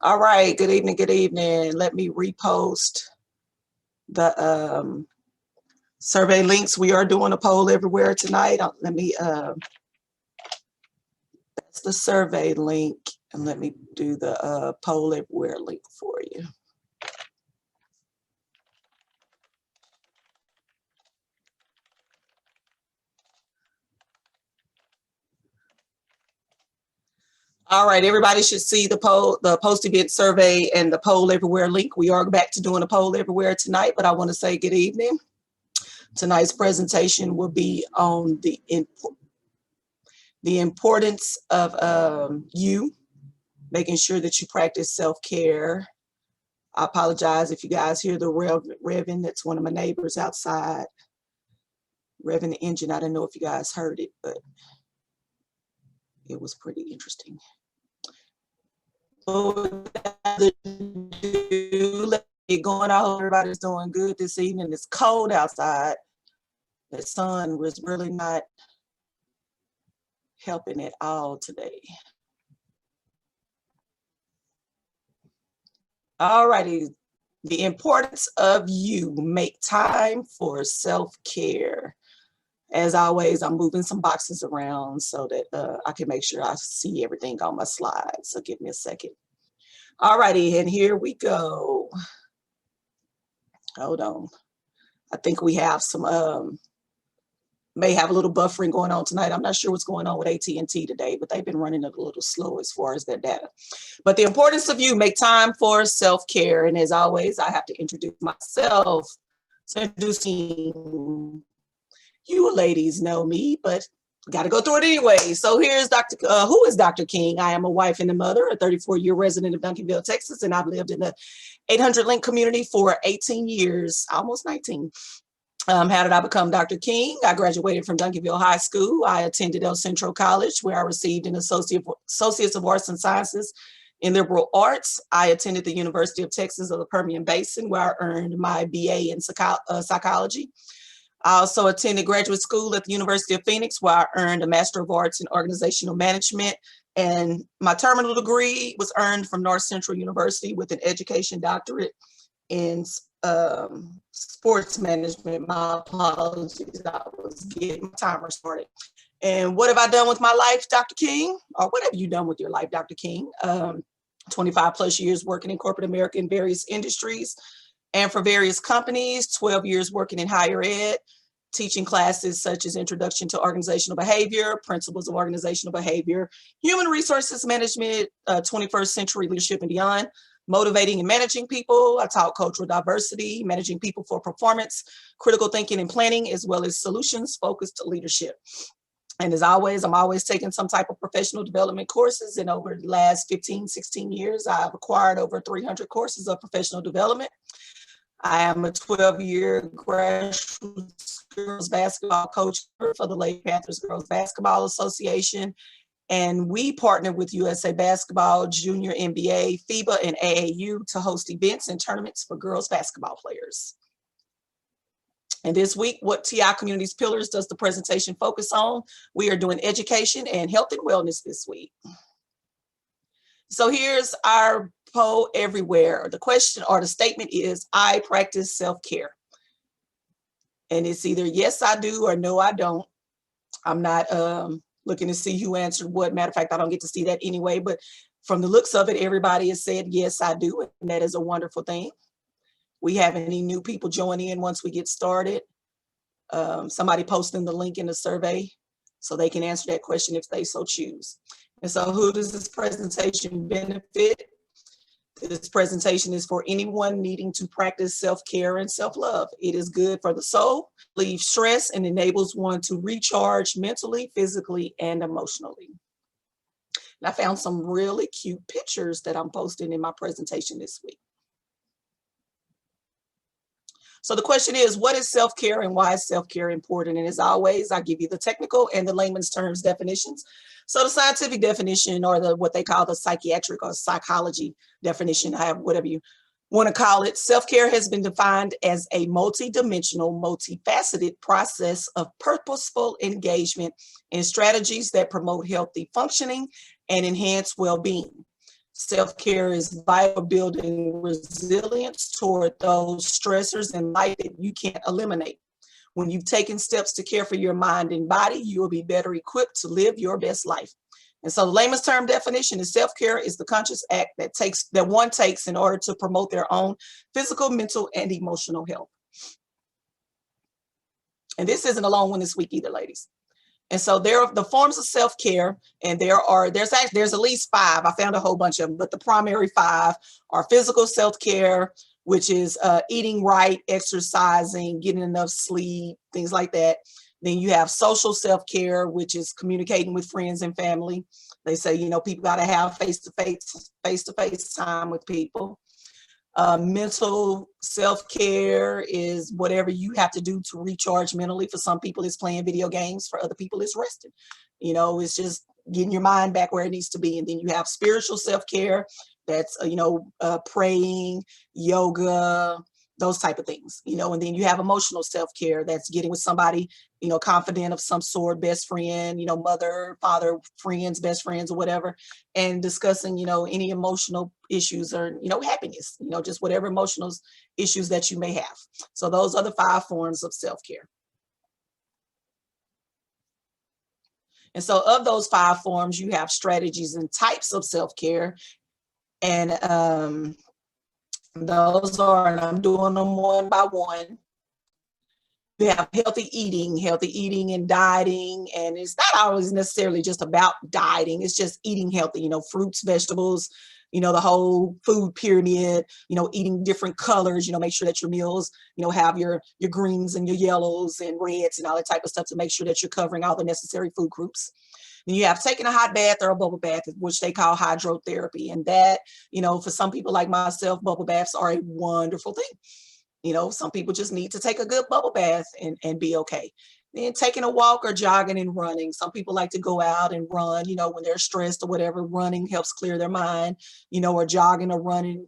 All right, good evening, good evening. Let me repost the survey links. We are doing a poll everywhere tonight. That's the survey link, and let me do the poll everywhere link for you. All right, everybody should see the post-event survey and the poll everywhere link. We are back to doing a poll everywhere tonight, but I want to say good evening. Tonight's presentation will be on the importance of you making sure that you practice self-care. I apologize if you guys hear the revving. That's one of my neighbors outside revving the engine. I don't know if you guys heard it, but it was pretty interesting. Let me going out. Everybody's doing good this evening. It's cold outside. The sun was really not helping at all today. All righty. The importance of you. Make time for self-care. As always, I'm moving some boxes around so that I can make sure I see everything on my slides. So give me a second. All righty, and here we go. Hold on. I think we have some, may have a little buffering going on tonight. I'm not sure what's going on with AT&T today, but they've been running a little slow as far as their data. But the importance of you, make time for self-care. And as always, I have to introduce myself. So introducing you ladies know me, but got to go through it anyway. So here's who is Dr. King? I am a wife and a mother, a 34-year resident of Duncanville, Texas, and I've lived in the 800 link community for 18 years, almost 19. How did I become Dr. King? I graduated from Duncanville High School. I attended El Centro College, where I received an Associates of Arts and Sciences in Liberal Arts. I attended the University of Texas of the Permian Basin, where I earned my BA in psychology. I also attended graduate school at the University of Phoenix, where I earned a Master of Arts in Organizational Management. And my terminal degree was earned from North Central University with an education doctorate in sports management. My apologies, I was getting my timer started. And what have I done with my life, Dr. King? Or what have you done with your life, Dr. King? 25 plus years working in corporate America in various industries and for various companies, 12 years working in higher ed, teaching classes such as Introduction to Organizational Behavior, Principles of Organizational Behavior, Human Resources Management, 21st Century Leadership and Beyond, Motivating and Managing People. I taught cultural diversity, managing people for performance, critical thinking and planning, as well as solutions-focused leadership. And as always, I'm always taking some type of professional development courses. And over the last 15, 16 years, I've acquired over 300 courses of professional development. I am a 12-year grassroots girls basketball coach for the Lady Panthers Girls Basketball Association. And we partner with USA Basketball, Junior NBA, FIBA, and AAU to host events and tournaments for girls basketball players. And this week, what TI Communities Pillars does the presentation focus on? We are doing education and health and wellness this week. So here's our poll everywhere. The question or the statement is, I practice self-care. And it's either yes, I do, or no, I don't. I'm not looking to see who answered what. Matter of fact, I don't get to see that anyway. But from the looks of it, everybody has said, yes, I do. And that is a wonderful thing. We have any new people join in once we get started. Somebody posting the link in the survey so they can answer that question if they so choose. And so who does this presentation benefit? This presentation is for anyone needing to practice self-care and self-love. It is good for the soul, relieves stress, and enables one to recharge mentally, physically, and emotionally. And I found some really cute pictures that I'm posting in my presentation this week. So the question is, what is self-care and why is self-care important? And as always, I give you the technical and the layman's terms definitions. So the scientific definition, or what they call the psychiatric or psychology definition, whatever you want to call it, self-care has been defined as a multidimensional, multifaceted process of purposeful engagement in strategies that promote healthy functioning and enhance well-being. Self-care is vital for building resilience toward those stressors in life that you can't eliminate. When you've taken steps to care for your mind and body, you will be better equipped to live your best life. And so the layman's term definition is self-care is the conscious act that one takes in order to promote their own physical, mental, and emotional health. And this isn't a long one this week either, ladies. And so there are the forms of self-care, and there's at least 5. I found a whole bunch of them, but the primary 5 are physical self-care, which is eating right, exercising, getting enough sleep, things like that. Then you have social self-care, which is communicating with friends and family. They say, people got to have face-to-face time with people. Mental self-care is whatever you have to do to recharge mentally. For some people, it's playing video games. For other people, it's resting. It's just getting your mind back where it needs to be. And then you have spiritual self-care. That's, praying, yoga, those type of things, and then you have emotional self-care. That's getting with somebody, confident of some sort, best friend, mother, father, friends, best friends, or whatever, and discussing, any emotional issues or, happiness, just whatever emotional issues that you may have. So those are the 5 forms of self-care. And so of those 5 forms, you have strategies and types of self-care. And those are, and I'm doing them one by one. We have healthy eating and dieting. And it's not always necessarily just about dieting. It's just eating healthy, fruits, vegetables, the whole food pyramid, eating different colors, make sure that your meals, have your greens and your yellows and reds and all that type of stuff to make sure that you're covering all the necessary food groups. And you have taken a hot bath or a bubble bath, which they call hydrotherapy. And that, for some people like myself, bubble baths are a wonderful thing. Some people just need to take a good bubble bath and be okay. Then taking a walk or jogging and running. Some people like to go out and run, when they're stressed or whatever. Running helps clear their mind, or jogging or running,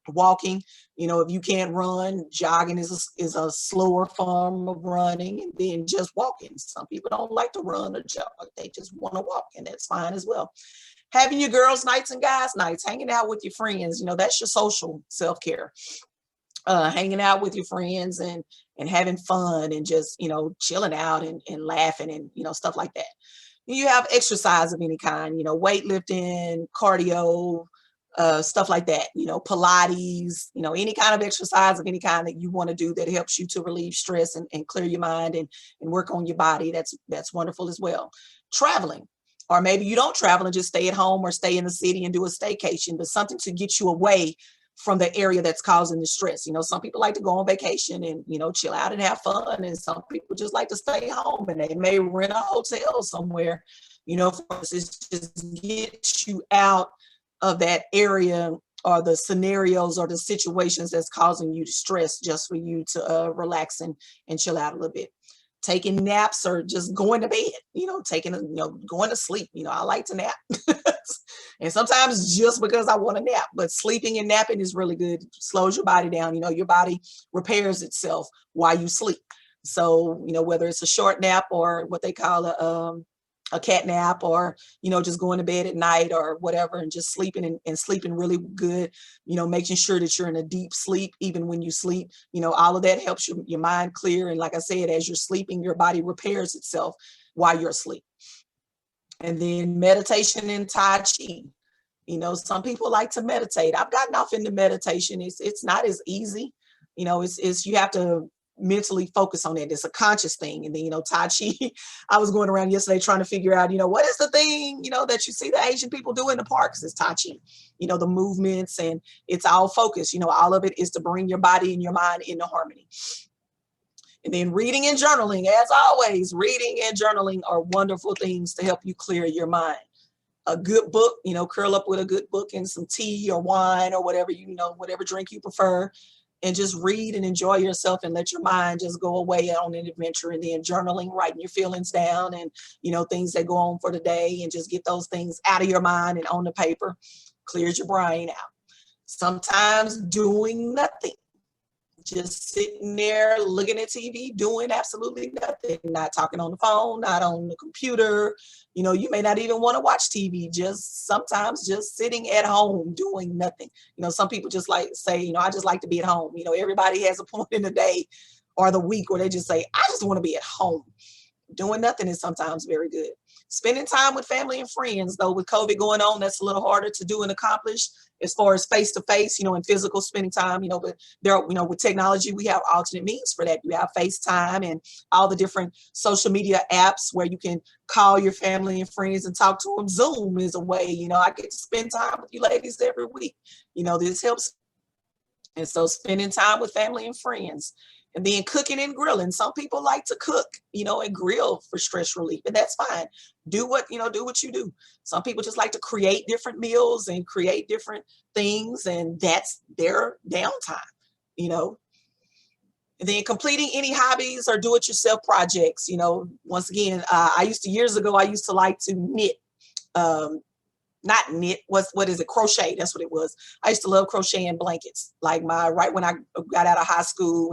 walking. If you can't run, jogging is a slower form of running, and then just walking. Some people don't like to run or jog. They just want to walk, and that's fine as well. Having your girls' nights and guys' nights, hanging out with your friends, that's your social self-care. Hanging out with your friends and having fun and just, chilling out and laughing and, stuff like that. You have exercise of any kind, weightlifting, cardio, stuff like that, Pilates, any kind of exercise of any kind that you want to do that helps you to relieve stress and clear your mind and work on your body. That's wonderful as well. Traveling. Or maybe you don't travel and just stay at home or stay in the city and do a staycation, but something to get you away from the area that's causing the stress. Some people like to go on vacation and, chill out and have fun. And some people just like to stay home and they may rent a hotel somewhere, for us, it's just get you out of that area or the scenarios or the situations that's causing you to stress, just for you to relax and chill out a little bit. Taking naps or just going to bed, going to sleep. I like to nap. And sometimes just because I want to nap, but sleeping and napping is really good. It slows your body down. Your body repairs itself while you sleep. So, whether it's a short nap or what they call a cat nap, or, just going to bed at night or whatever, and just sleeping and sleeping really good, making sure that you're in a deep sleep, even when you sleep, all of that helps your mind clear. And like I said, as you're sleeping, your body repairs itself while you're asleep. And then meditation and Tai Chi. Some people like to meditate. I've gotten off into meditation. It's not as easy. It's you have to mentally focus on it. It's a conscious thing. And then, Tai Chi, I was going around yesterday trying to figure out, what is the thing, that you see the Asian people do in the parks is Tai Chi, the movements, and it's all focused. All of it is to bring your body and your mind into harmony. And then reading and journaling, as always, reading and journaling are wonderful things to help you clear your mind. A good book, curl up with a good book and some tea or wine or whatever, whatever drink you prefer, and just read and enjoy yourself and let your mind just go away on an adventure. And then journaling, writing your feelings down and, things that go on for the day, and just get those things out of your mind and on the paper, clears your brain out. Sometimes doing nothing. just sitting there looking at TV, doing absolutely nothing, not talking on the phone, not on the computer. You know, you may not even want to watch TV, just sometimes just sitting at home doing nothing. You know, some people just like say, you know, I just like to be at home. You know, everybody has a point in the day or the week where they just say, I just want to be at home. Doing nothing is sometimes very good. Spending time with family and friends, though, with COVID going on, that's a little harder to do and accomplish as far as face to face, you know, and physical spending time, you know, but there, you know, with technology, we have alternate means for that. You have FaceTime and all the different social media apps where you can call your family and friends and talk to them. Zoom is a way, you know, I get to spend time with you ladies every week. You know, this helps. And so spending time with family and friends. And then cooking and grilling. Some people like to cook, you know, and grill for stress relief, and that's fine. Do what you do. Some people just like to create different meals and create different things, and that's their downtime, you know. And then completing any hobbies or do-it-yourself projects. You know, once again, years ago, I used to like to knit. Not knit, what is it? Crochet. That's what it was. I used to love crocheting blankets. Like right when I got out of high school,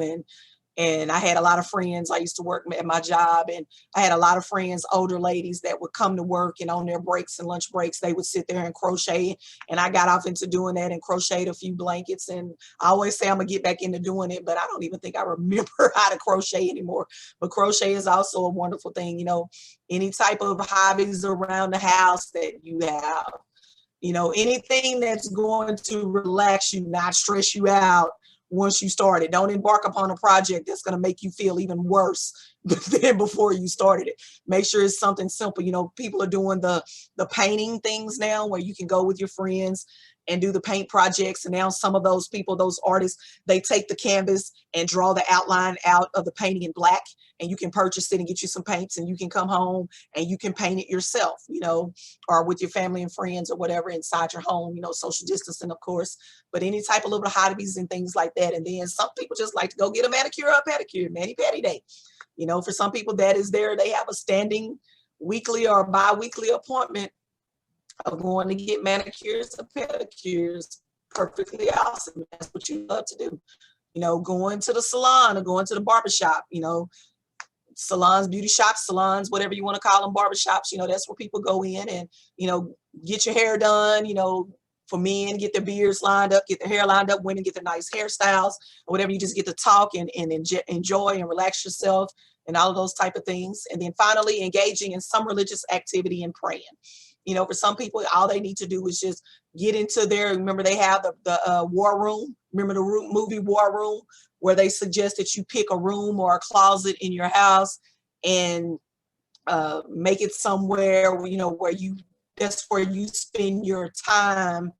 and I had a lot of friends. I used to work at my job, and I had a lot of friends, older ladies, that would come to work, and on their breaks and lunch breaks, they would sit there and crochet. And I got off into doing that and crocheted a few blankets. And I always say I'm gonna get back into doing it, but I don't even think I remember how to crochet anymore. But crochet is also a wonderful thing, you know. Any type of hobbies around the house that you have, you know, anything that's going to relax you, not stress you out. Once you start it, don't embark upon a project that's going to make you feel even worse than before you started it. Make sure it's something simple. You know, people are doing the painting things now where you can go with your friends and do the paint projects. And now some of those people, those artists, they take the canvas and draw the outline out of the painting in black, and you can purchase it and get you some paints, and you can come home and you can paint it yourself, you know, or with your family and friends or whatever inside your home, you know, social distancing, of course, but any type of little hobbies and things like that. And then some people just like to go get a manicure or a pedicure, mani-pedi day. You know, for some people that is they have a standing weekly or bi-weekly appointment of going to get manicures or pedicures. Perfectly awesome. That's what you love to do. You know, going to the salon or going to the barbershop, you know, salons, beauty shops, salons, whatever you want to call them, barbershops, you know, that's where people go in and, you know, get your hair done, you know, for men, get their beards lined up, get their hair lined up, women get their nice hairstyles, or whatever. You just get to talk and enjoy and relax yourself and all of those type of things. And then finally, engaging in some religious activity and praying. You know, for some people, all they need to do is just get into remember they have the war room. Remember the movie War Room, where they suggest that you pick a room or a closet in your house and make it somewhere, you know, that's where you spend your time,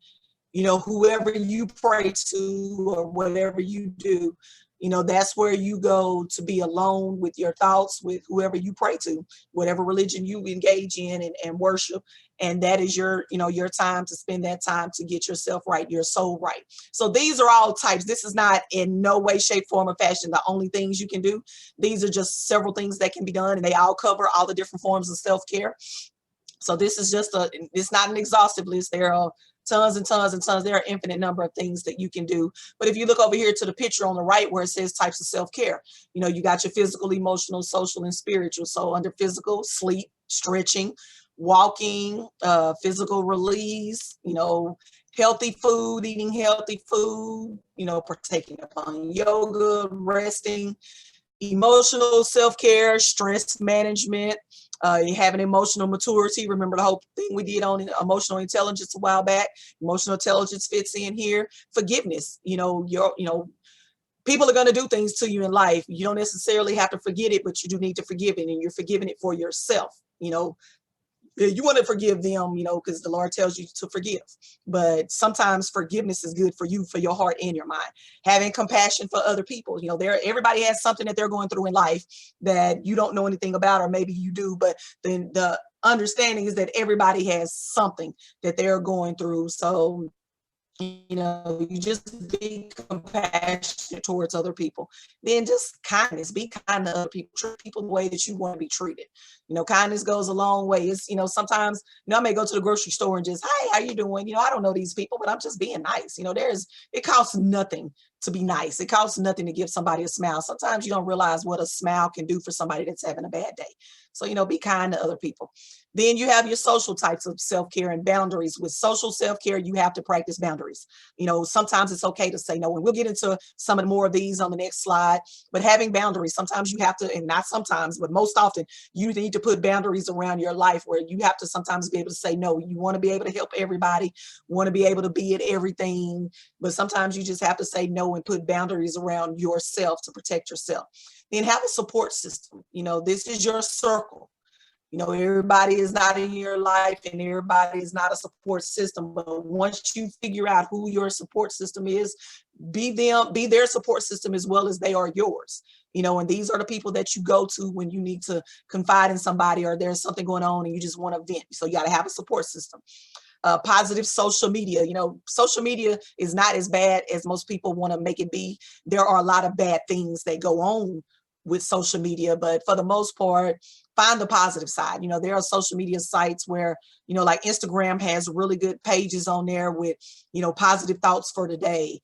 you know, whoever you pray to or whatever you do. You know, that's where you go to be alone with your thoughts, with whoever you pray to, whatever religion you engage in and worship. And that is your, you know, your time to spend that time to get yourself right, your soul right. So these are all types. This is not in no way, shape, form, or fashion the only things you can do. These are just several things that can be done, and they all cover all the different forms of self-care. So this is just it's not an exhaustive list. There are tons and tons and tons. There are an infinite number of things that you can do. But if you look over here to the picture on the right where it says types of self-care, you know, you got your physical, emotional, social, and spiritual. So under physical, sleep, stretching, walking, physical release, you know, healthy food, eating healthy food, you know, partaking upon yoga, resting, emotional self-care, stress management, you have an emotional maturity. Remember the whole thing we did on emotional intelligence a while back. Emotional intelligence fits in here. Forgiveness. You know, people are going to do things to you in life. You don't necessarily have to forget it, but you do need to forgive it, and you're forgiving it for yourself. You know, you want to forgive them, you know, because the Lord tells you to forgive. But sometimes forgiveness is good for you, for your heart and your mind. Having compassion for other people. You know, everybody has something that they're going through in life that you don't know anything about, or maybe you do, but then the understanding is that everybody has something that they're going through. So, you know, you just be compassionate towards other people. Then just kindness, be kind to other people, treat people the way that you want to be treated. Kindness goes a long way. It's, sometimes, I may go to the grocery store and just, hey, how you doing? I don't know these people, but I'm just being nice. It costs nothing to be nice. It costs nothing to give somebody a smile. Sometimes you don't realize what a smile can do for somebody that's having a bad day. So, be kind to other people. Then you have your social types of self-care and boundaries. With social self-care, you have to practice boundaries. Sometimes it's okay to say no, and we'll get into some of more of these on the next slide. But having boundaries, sometimes you have to, and not sometimes, but most often, you need to put boundaries around your life where you have to sometimes be able to say no. You want to be able to help everybody, want to be able to be at everything, but sometimes you just have to say no and put boundaries around yourself to protect yourself. Then have a support system. This is your circle. Everybody is not in your life and everybody is not a support system. But once you figure out who your support system is, be their support system as well as they are yours. And these are the people that you go to when you need to confide in somebody or there's something going on and you just want to vent. So you got to have a support system. Positive social media. Social media is not as bad as most people want to make it be. There are a lot of bad things that go on with social media, but for the most part, find the positive side. There are social media sites where, like Instagram has really good pages on there with, positive thoughts for today,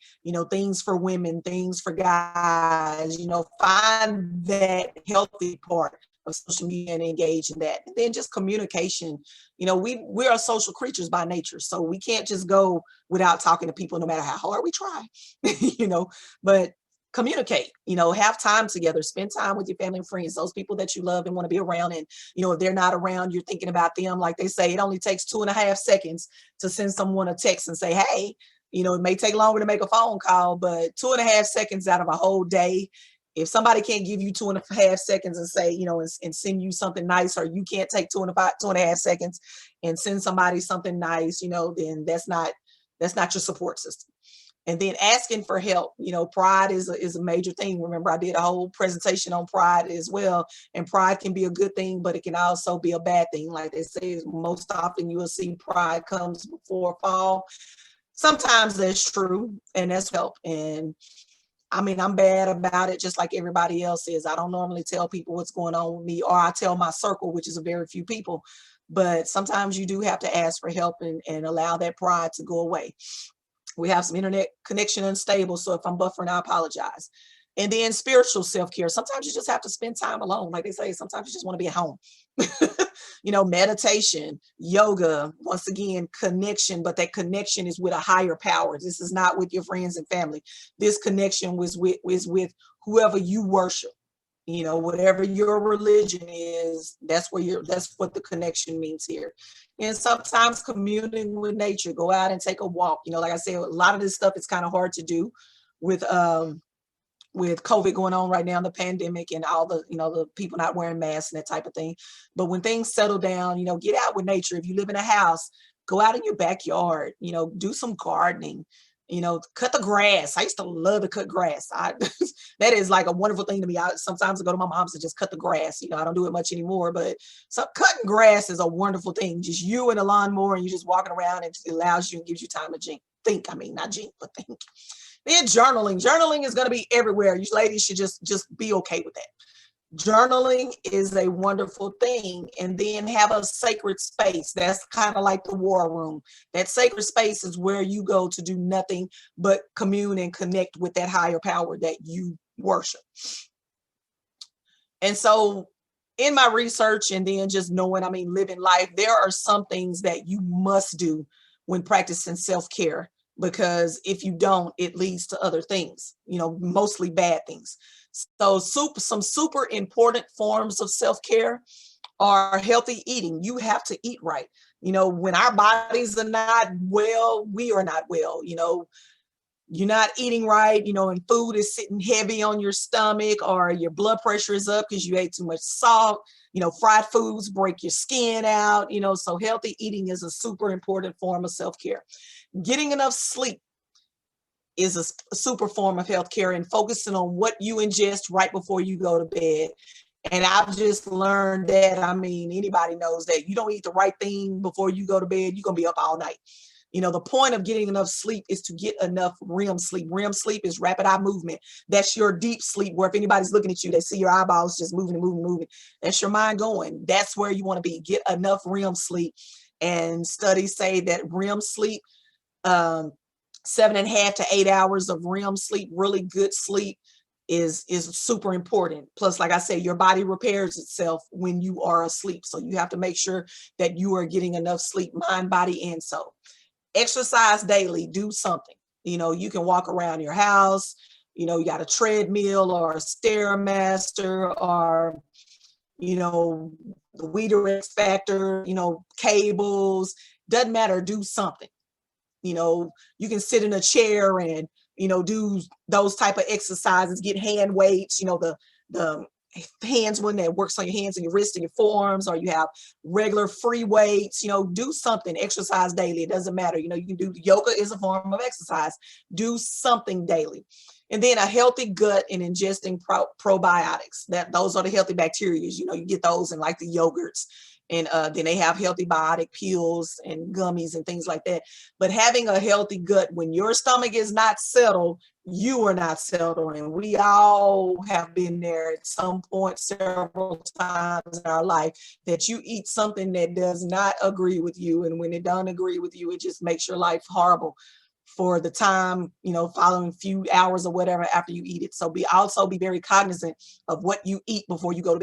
things for women, things for guys, find that healthy part of social media and engage in that. And then just communication. We are social creatures by nature, so we can't just go without talking to people no matter how hard we try, but communicate, have time together, spend time with your family and friends, those people that you love and want to be around. And, if they're not around, you're thinking about them. Like they say, it only takes 2.5 seconds to send someone a text and say, hey, it may take longer to make a phone call, but 2.5 seconds out of a whole day. If somebody can't give you 2.5 seconds and say, and send you something nice, or you can't take 2.5 seconds and send somebody something nice, then that's not your support system. And then asking for help. Pride is a major thing. Remember, I did a whole presentation on pride as well. And pride can be a good thing, but it can also be a bad thing. Like they say, most often you will see pride comes before a fall. Sometimes that's true, and that's help. And I'm bad about it, just like everybody else is. I don't normally tell people what's going on with me, or I tell my circle, which is a very few people. But sometimes you do have to ask for help and allow that pride to go away. We have some internet connection unstable, so if I'm buffering, I apologize. And then spiritual self-care. Sometimes you just have to spend time alone. Like they say, sometimes you just want to be at home. Meditation, yoga, once again, connection, but that connection is with a higher power. This is not with your friends and family. This connection was with whoever you worship. Whatever your religion is, that's what the connection means here. And sometimes communing with nature, go out and take a walk. Like I said, a lot of this stuff is kind of hard to do with COVID going on right now, the pandemic and all the, the people not wearing masks and that type of thing. But when things settle down, get out with nature. If you live in a house, go out in your backyard, do some gardening. Cut the grass. I used to love to cut grass. That is like a wonderful thing to me. Sometimes I go to my mom's and just cut the grass. I don't do it much anymore, but cutting grass is a wonderful thing. Just you and a lawnmower and you just walking around, and it allows you and gives you time to think. Not think, but think. Then journaling. Journaling is going to be everywhere. You ladies should just be okay with that. Journaling is a wonderful thing. And then have a sacred space. That's kind of like the war room. That sacred space is where you go to do nothing but commune and connect with that higher power that you worship. And so in my research and then just knowing, living life, there are some things that you must do when practicing self-care, because if you don't, it leads to other things, mostly bad things. So some super important forms of self-care are healthy eating. You have to eat right. When our bodies are not well, we are not well. You're not eating right, and food is sitting heavy on your stomach, or your blood pressure is up because you ate too much salt. Fried foods break your skin out, so healthy eating is a super important form of self-care. Getting enough sleep is a super form of healthcare, and focusing on what you ingest right before you go to bed. And I've just learned that, anybody knows that you don't eat the right thing before you go to bed, you're going to be up all night. You know, the point of getting enough sleep is to get enough REM sleep. REM sleep is rapid eye movement. That's your deep sleep, where if anybody's looking at you, they see your eyeballs just moving and moving and moving. That's your mind going. That's where you want to be. Get enough REM sleep. And studies say that REM sleep, 7.5 to 8 hours of REM sleep, really good sleep, is super important. Plus, like I said, your body repairs itself when you are asleep. So you have to make sure that you are getting enough sleep, mind, body, and soul. Exercise daily, do something. You know, you can walk around your house, you know, you got a treadmill or a Stairmaster or, you know, the Weeder X Factor, you know, cables, doesn't matter, do something. You know, you can sit in a chair and, you know, do those type of exercises, get hand weights, you know, the hands one that works on your hands and your wrists and your forearms, or you have regular free weights, you know, do something, exercise daily. It doesn't matter. You know, you can do yoga is a form of exercise. Do something daily. And then a healthy gut and ingesting probiotics. Those are the healthy bacteria. You know, you get those in like the yogurts. And then they have healthy biotic pills and gummies and things like that. But having a healthy gut, when your stomach is not settled, you are not settled. And we all have been there at some point several times in our life, that you eat something that does not agree with you. And when it doesn't agree with you, it just makes your life horrible for the time, you know, following few hours or whatever after you eat it. So also be very cognizant of what you eat before you go to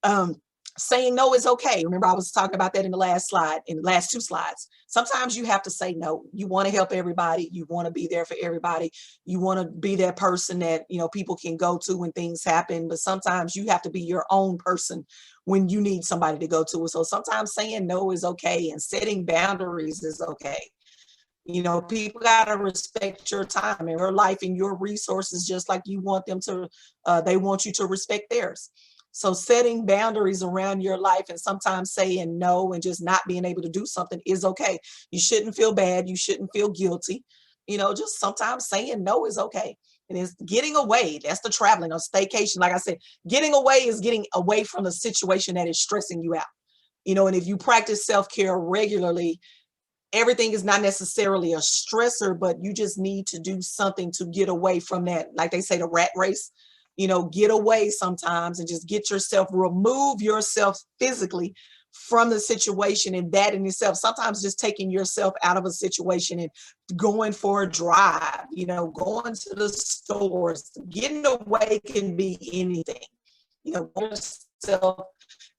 bed. Saying no is okay. Remember, I was talking about that in the last slide, in the last 2 slides. Sometimes you have to say no. You want to help everybody. You want to be there for everybody. You want to be that person that, you know, people can go to when things happen. But sometimes you have to be your own person when you need somebody to go to. So sometimes saying no is okay, and setting boundaries is okay. You know, people got to respect your time and your life and your resources, just like you want them to, they want you to respect theirs. So setting boundaries around your life and sometimes saying no and just not being able to do something is okay. You shouldn't feel bad. You shouldn't feel guilty. You know, just sometimes saying no is okay. And it's getting away. That's the traveling or staycation. Like I said, getting away is getting away from the situation that is stressing you out. You know, and if you practice self-care regularly, everything is not necessarily a stressor, but you just need to do something to get away from that. Like they say, the rat race. You know, get away sometimes and just get yourself, remove yourself physically from the situation. And that in itself, sometimes just taking yourself out of a situation and going for a drive, you know, going to the stores, getting away can be anything. You know, get yourself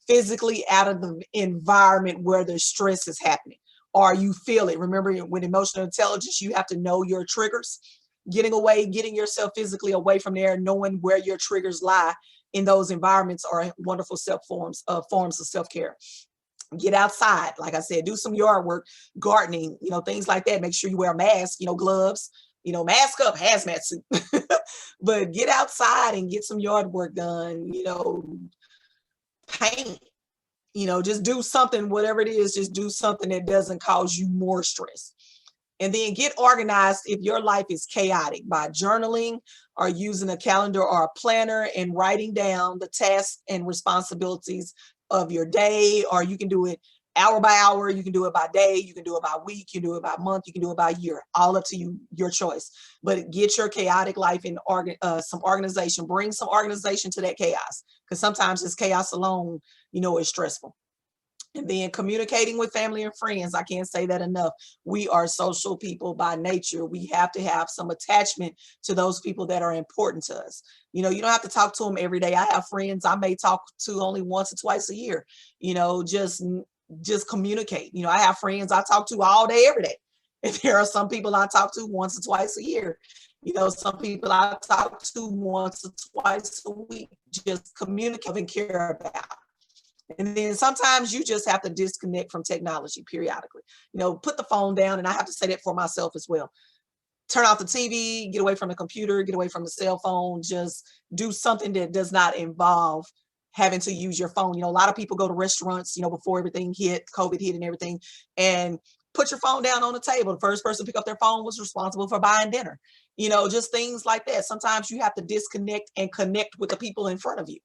physically out of the environment where the stress is happening, or you feel it. Remember, with emotional intelligence, you have to know your triggers. Getting away, getting yourself physically away from there, knowing where your triggers lie in those environments are wonderful forms of self-care. Get outside, like I said, do some yard work, gardening, you know, things like that. Make sure you wear a mask, you know, gloves, you know, mask up, hazmat suit. But get outside and get some yard work done, you know, paint, you know, just do something, whatever it is, just do something that doesn't cause you more stress. And then get organized if your life is chaotic, by journaling or using a calendar or a planner and writing down the tasks and responsibilities of your day. Or you can do it hour by hour, you can do it by day, you can do it by week, you can do it by month, you can do it by year, all up to you, your choice. But get your chaotic life in some organization, bring some organization to that chaos, because sometimes this chaos alone, you know, is stressful. And then communicating with family and friends. I can't say that enough. We are social people by nature. We have to have some attachment to those people that are important to us. You know, you don't have to talk to them every day. I have friends I may talk to only once or twice a year. You know, just communicate. You know, I have friends I talk to all day, every day. And there are some people I talk to once or twice a year. You know, some people I talk to once or twice a week. Just communicate and care about. And then sometimes you just have to disconnect from technology periodically. You know, put the phone down, and I have to say that for myself as well. Turn off the TV, get away from the computer, get away from the cell phone, just do something that does not involve having to use your phone. You know, a lot of people go to restaurants, you know, before everything hit, COVID hit and everything, and put your phone down on the table. The first person to pick up their phone was responsible for buying dinner. You know, just things like that. Sometimes you have to disconnect and connect with the people in front of you.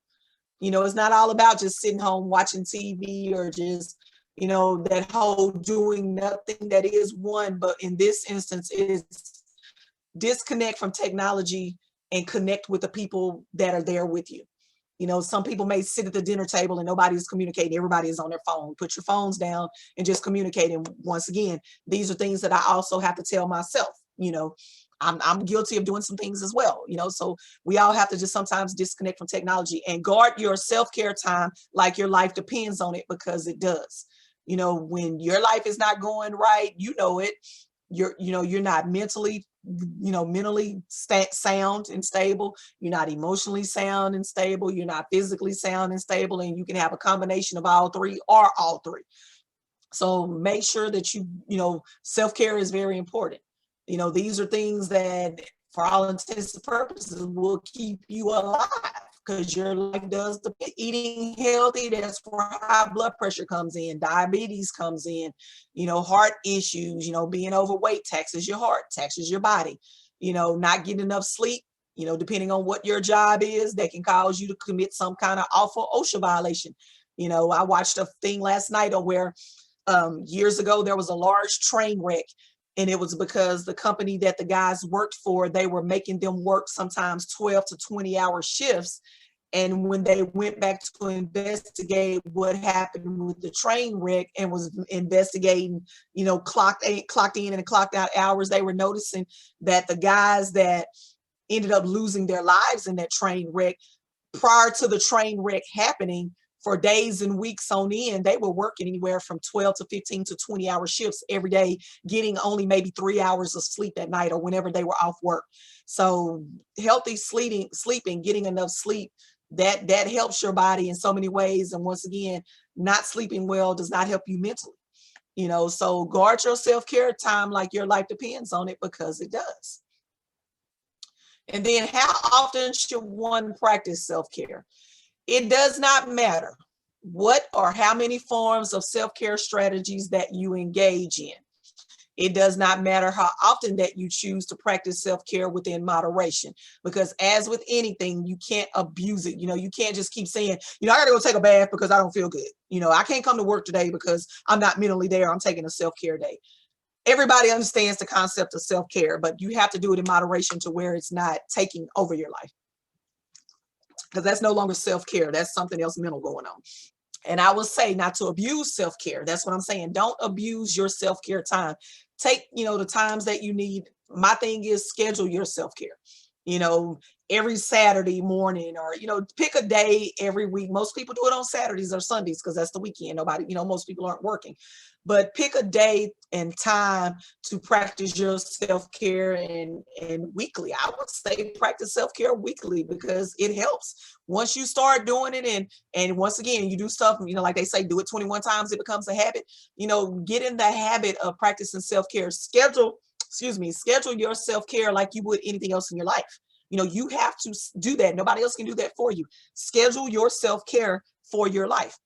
You know, it's not all about just sitting home watching TV or just You know, that whole doing nothing, that is one, but in this instance is disconnect from technology and connect with the people that are there with you. You know, some people may sit at the dinner table and nobody's communicating. Everybody is on their phone. Put your phones down and just communicate. And once again, these are things that I also have to tell myself. You know, I'm guilty of doing some things as well. You know, so we all have to just sometimes disconnect from technology and guard your self-care time like your life depends on it, because it does. You know, when your life is not going right, you know it. You're not mentally, mentally sound and stable. You're not emotionally sound and stable. You're not physically sound and stable. And you can have a combination of all three or all three. So make sure that self-care is very important. You know, these are things that for all intents and purposes will keep you alive, because your life does the eating healthy. That's where high blood pressure comes in, diabetes comes in, heart issues, being overweight taxes your heart, taxes your body, not getting enough sleep, depending on what your job is, that can cause you to commit some kind of awful OSHA violation. I watched a thing last night where years ago there was a large train wreck, and it was because the company that the guys worked for, they were making them work sometimes 12 to 20-hour shifts. And when they went back to investigate what happened with the train wreck and was investigating, clocked in and clocked out hours, they were noticing that the guys that ended up losing their lives in that train wreck, prior to the train wreck happening, for days and weeks on end, they were working anywhere from 12 to 15 to 20-hour shifts every day, getting only maybe 3 hours of sleep at night or whenever they were off work. So healthy sleeping, getting enough sleep, that helps your body in so many ways. And once again, not sleeping well does not help you mentally. So guard your self-care time like your life depends on it, because it does. And then, how often should one practice self-care? It does not matter what or how many forms of self-care strategies that you engage in. It does not matter how often that you choose to practice self-care within moderation, because as with anything, you can't abuse it. You can't just keep saying, I got to go take a bath because I don't feel good. I can't come to work today because I'm not mentally there. I'm taking a self-care day. Everybody understands the concept of self-care, but you have to do it in moderation to where it's not taking over your life. Because that's no longer self-care. That's something else mental going on. And I will say not to abuse self-care. That's what I'm saying. Don't abuse your self-care time. Take, the times that you need. My thing is schedule your self-care, every Saturday morning, or, pick a day every week. Most people do it on Saturdays or Sundays because that's the weekend. Nobody, most people aren't working. But pick a day and time to practice your self-care, and weekly. I would say practice self-care weekly, because it helps. Once you start doing it, and once again, you do stuff, like they say, do it 21 times, it becomes a habit. Get in the habit of practicing self-care. Schedule your self-care like you would anything else in your life. You have to do that. Nobody else can do that for you. Schedule your self-care for your life.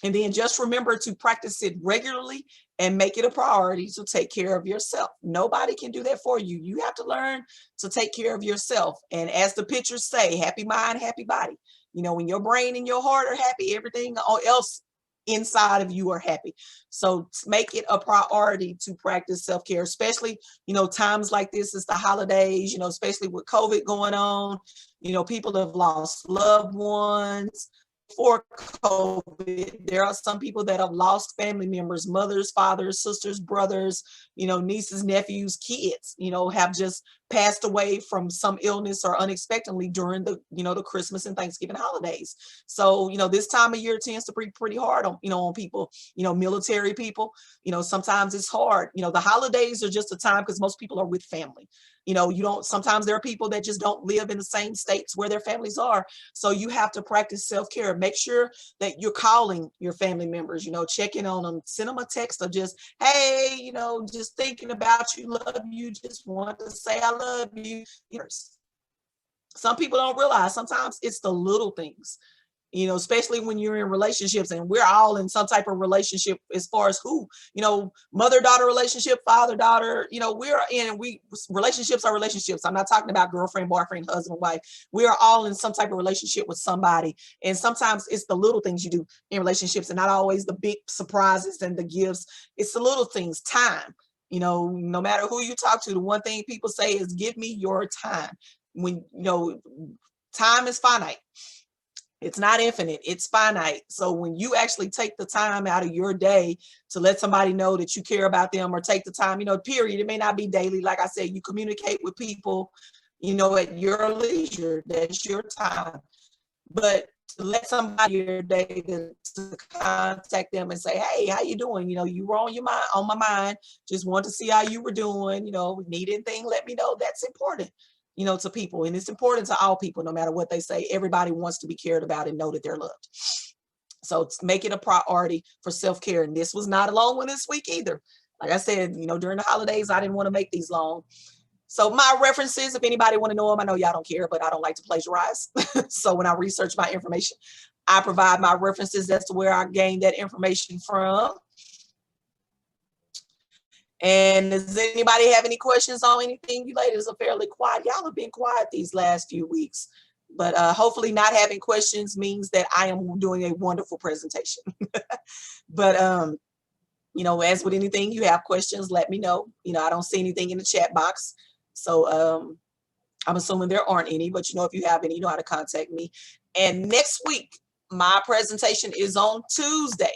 And then just remember to practice it regularly and make it a priority to take care of yourself. Nobody can do that for you. You have to learn to take care of yourself. And as the pictures say, happy mind, happy body. When your brain and your heart are happy, everything else inside of you are happy. So make it a priority to practice self-care, especially, times like this, is the holidays, especially with COVID going on. People have lost loved ones. For COVID, there are some people that have lost family members, mothers, fathers, sisters, brothers, nieces, nephews, kids, have just passed away from some illness or unexpectedly during the, the Christmas and Thanksgiving holidays. So, this time of year tends to be pretty hard on, on people, military people. Sometimes it's hard. The holidays are just a time because most people are with family. Sometimes there are people that just don't live in the same states where their families are. So you have to practice self-care. Make sure that you're calling your family members, checking on them, send them a text of just, hey, just thinking about you, love you, just want to say I love you. Some people don't realize sometimes it's the little things. you know, especially when you're in relationships, and we're all in some type of relationship as far as who, you know, mother-daughter relationship, father-daughter, you know, relationships are relationships. I'm not talking about girlfriend, boyfriend, husband, wife. We are all in some type of relationship with somebody. And sometimes it's the little things you do in relationships and not always the big surprises and the gifts. It's the little things, time. You know, no matter who you talk to, the one thing people say is give me your time. When, you know, time is finite. It's not infinite, it's finite. So when you actually take the time out of your day to let somebody know that you care about them, or take the time, you know, period, it may not be daily. Like I said, you communicate with people, you know, at your leisure, that's your time. But to let somebody in your day to contact them and say, hey, how you doing? You know, you were on my mind, just want to see how you were doing, you know, need anything, let me know. That's important, you know, to people. And it's important to all people, no matter what they say. Everybody wants to be cared about and know that they're loved. So make it a priority for self-care. And this was not a long one this week either. Like I said, you know, during the holidays, I didn't want to make these long. So my references, if anybody want to know them, I know y'all don't care, but I don't like to plagiarize. So when I research my information, I provide my references as to where I gained that information from. And does anybody have any questions on anything? You ladies are fairly quiet. Y'all have been quiet these last few weeks, but hopefully not having questions means that I am doing a wonderful presentation. But you know, as with anything, you have questions, let me know. You know, I don't see anything in the chat box. So I'm assuming there aren't any, but you know, if you have any, you know how to contact me. And next week, my presentation is on Tuesday,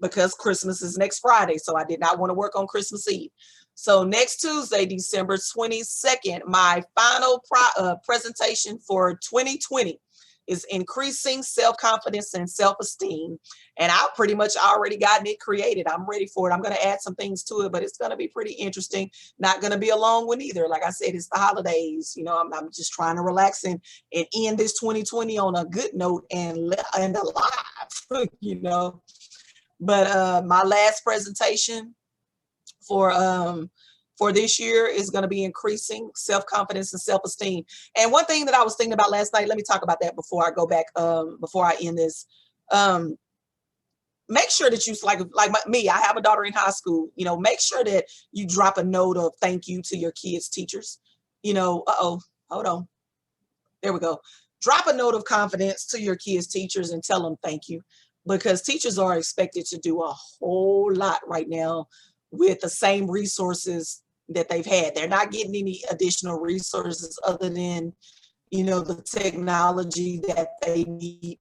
because Christmas is next Friday. So I did not want to work on Christmas Eve. So next Tuesday, December 22nd, my final presentation for 2020 is increasing self-confidence and self-esteem. And I've pretty much already gotten it created. I'm ready for it. I'm going to add some things to it, but it's going to be pretty interesting. Not going to be a long one either. Like I said, it's the holidays. You know, I'm just trying to relax and end this 2020 on a good note and alive, you know. But my last presentation for this year is going to be increasing self-confidence and self-esteem. And one thing that I was thinking about last night, let me talk about that before I go back, before I end this. Make sure that you, me, I have a daughter in high school, you know, make sure that you drop a note of thank you to your kids' teachers. You know, hold on. There we go. Drop a note of confidence to your kids' teachers and tell them thank you, because teachers are expected to do a whole lot right now with the same resources that they've had. They're not getting any additional resources other than, you know, the technology that they need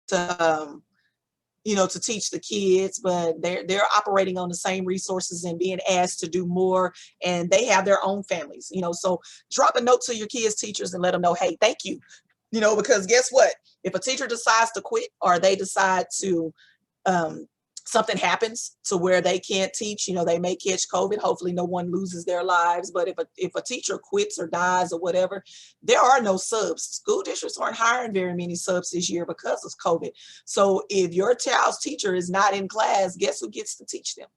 to, you know, to teach the kids, but they're operating on the same resources and being asked to do more, and they have their own families, you know. So drop a note to your kids' teachers and let them know, hey, thank you, you know, because guess what? If a teacher decides to quit, or they decide to, something happens to where they can't teach, you know, they may catch COVID. Hopefully no one loses their lives. But if a teacher quits or dies or whatever, there are no subs. School districts aren't hiring very many subs this year because of COVID. So if your child's teacher is not in class, guess who gets to teach them?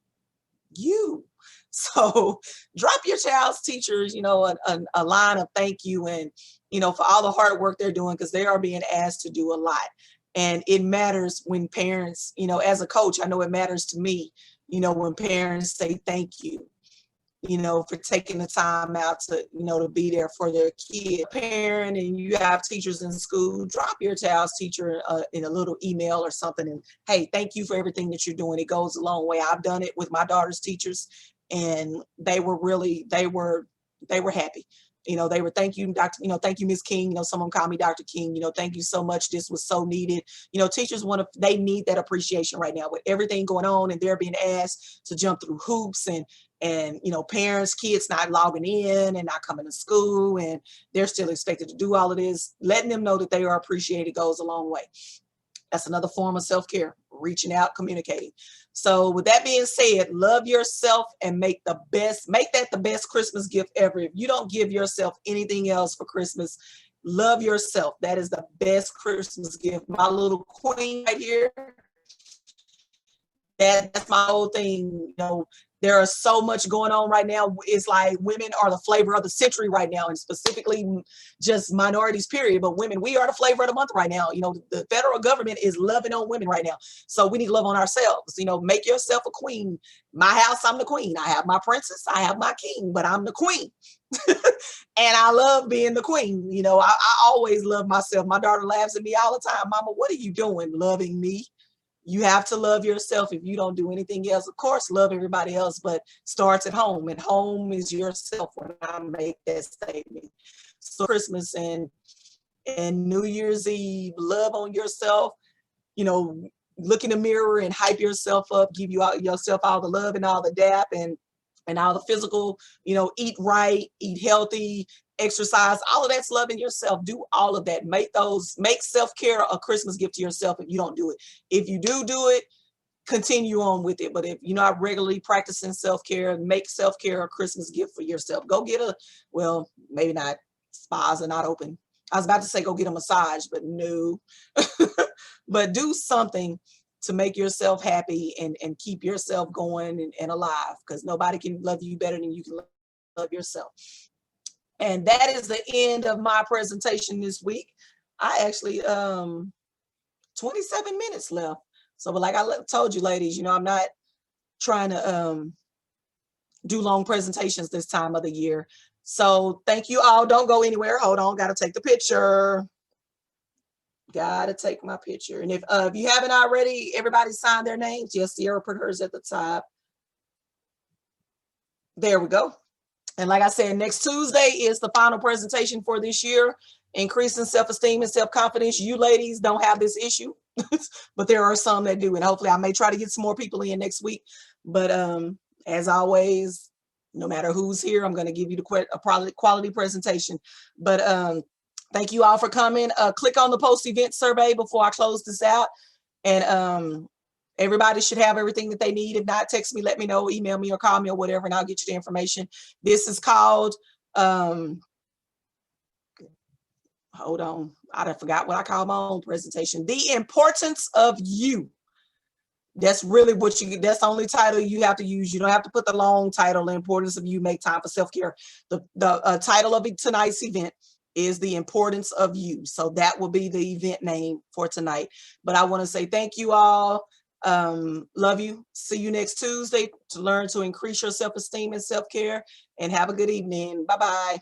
You. So drop your child's teachers, you know, a line of thank you, and, you know, for all the hard work they're doing, because they are being asked to do a lot. And it matters when parents, you know, as a coach, I know it matters to me, you know, when parents say thank you, you know, for taking the time out to, you know, to be there for their kid. Parent, and you have teachers in school, drop your child's teacher in a little email or something, and hey, thank you for everything that you're doing. It goes a long way. I've done it with my daughter's teachers, and they were happy. You know, they were, thank you, Dr. You know, thank you, Ms. King. You know, someone called me Dr. King. You know, thank you so much. This was so needed. You know, teachers they need that appreciation right now with everything going on, and they're being asked to jump through hoops, and you know, parents, kids not logging in and not coming to school, and they're still expected to do all of this. Letting them know that they are appreciated goes a long way. That's another form of self-care, reaching out, communicating. So with that being said, love yourself and make that the best Christmas gift ever. If you don't give yourself anything else for Christmas, love yourself. That is the best Christmas gift. My little queen right here, That's my whole thing. You know, there is so much going on right now. It's like women are the flavor of the century right now, and specifically just minorities, period. But women, we are the flavor of the month right now. You know, the federal government is loving on women right now. So we need to love on ourselves. You know, make yourself a queen. My house, I'm the queen. I have my princess, I have my king, but I'm the queen. And I love being the queen. You know, I always love myself. My daughter laughs at me all the time. Mama, what are you doing loving me? You have to love yourself. If you don't do anything else, of course, love everybody else, but starts at home, and home is yourself when I make that statement. So Christmas and New Year's Eve, love on yourself, you know, look in the mirror and hype yourself up, give yourself all the love and all the dap and all the physical, you know, eat right, eat healthy, exercise, all of that's loving yourself. Do all of that. Make self-care a Christmas gift to yourself if you don't do it. If you do it, continue on with it. But if you're not regularly practicing self-care, make self-care a Christmas gift for yourself. Go get well, maybe not, spas are not open. I was about to say go get a massage, but no. But do something to make yourself happy and keep yourself going and alive, because nobody can love you better than you can love yourself. And that is the end of my presentation this week. I actually 27 minutes left. So, but like I told you, ladies, you know, I'm not trying to do long presentations this time of the year. So thank you all. Don't go anywhere. Hold on, got to take the picture. Got to take my picture. And if you haven't already, everybody signed their names. Yes, Sierra put hers at the top. There we go. And like I said, next Tuesday is the final presentation for this year. Increasing self-esteem and self-confidence. You ladies don't have this issue, but there are some that do. And hopefully I may try to get some more people in next week. But as always, no matter who's here, I'm going to give you a quality presentation. But thank you all for coming. Click on the post-event survey before I close this out. And everybody should have everything that they need. If not, text me, let me know, email me or call me or whatever, and I'll get you the information. This is called, hold on, I forgot what I call my own presentation. The Importance of You. That's really what that's the only title you have to use. You don't have to put the long title, The Importance of You, Make Time for Self-Care. The title of tonight's event is The Importance of You. So that will be the event name for tonight. But I want to say thank you all. Love you. See you next Tuesday to learn to increase your self-esteem and self-care, and have a good evening. Bye-bye.